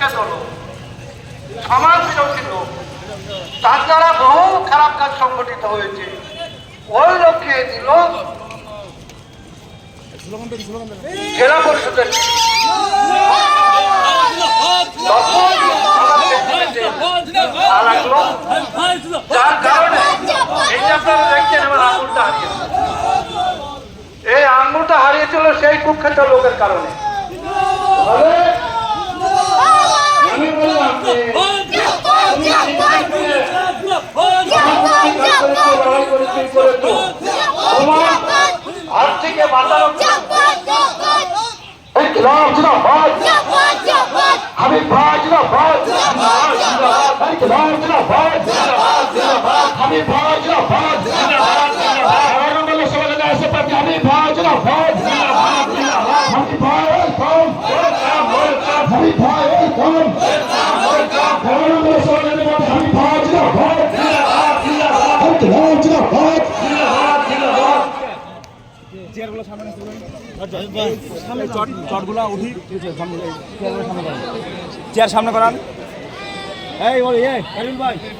কুখ্যাত লোক, সমাজ বিরোধী লোক, তার দ্বারা বহু খারাপ কাজ সংগঠিত হয়েছে। ওই লোককে দিল জেলা পরিষদের। যার কারণে এই যে আপনারা দেখছেন আমার আঙুলটা হারিয়েছে, এই আঙুলটা হারিয়েছিল সেই কুখ্যাত লোকের কারণে। আমি বললাম যে হাত থেকে বাঁচানো আমি ভাই জিন্দাবাদ, আমি ভাই জিন্দাবাদ, আমি ভাই জিন্দাবাদ, আমি ভাই ওয়েলকাম, আমি ভাই ওয়েলকাম, আমি ভাই জিন্দাবাদ, জিন্দাবাদ। চেয়ারগুলো সামনে চটগুলো উঠি, চেয়ার সামনে করান। এই ভাই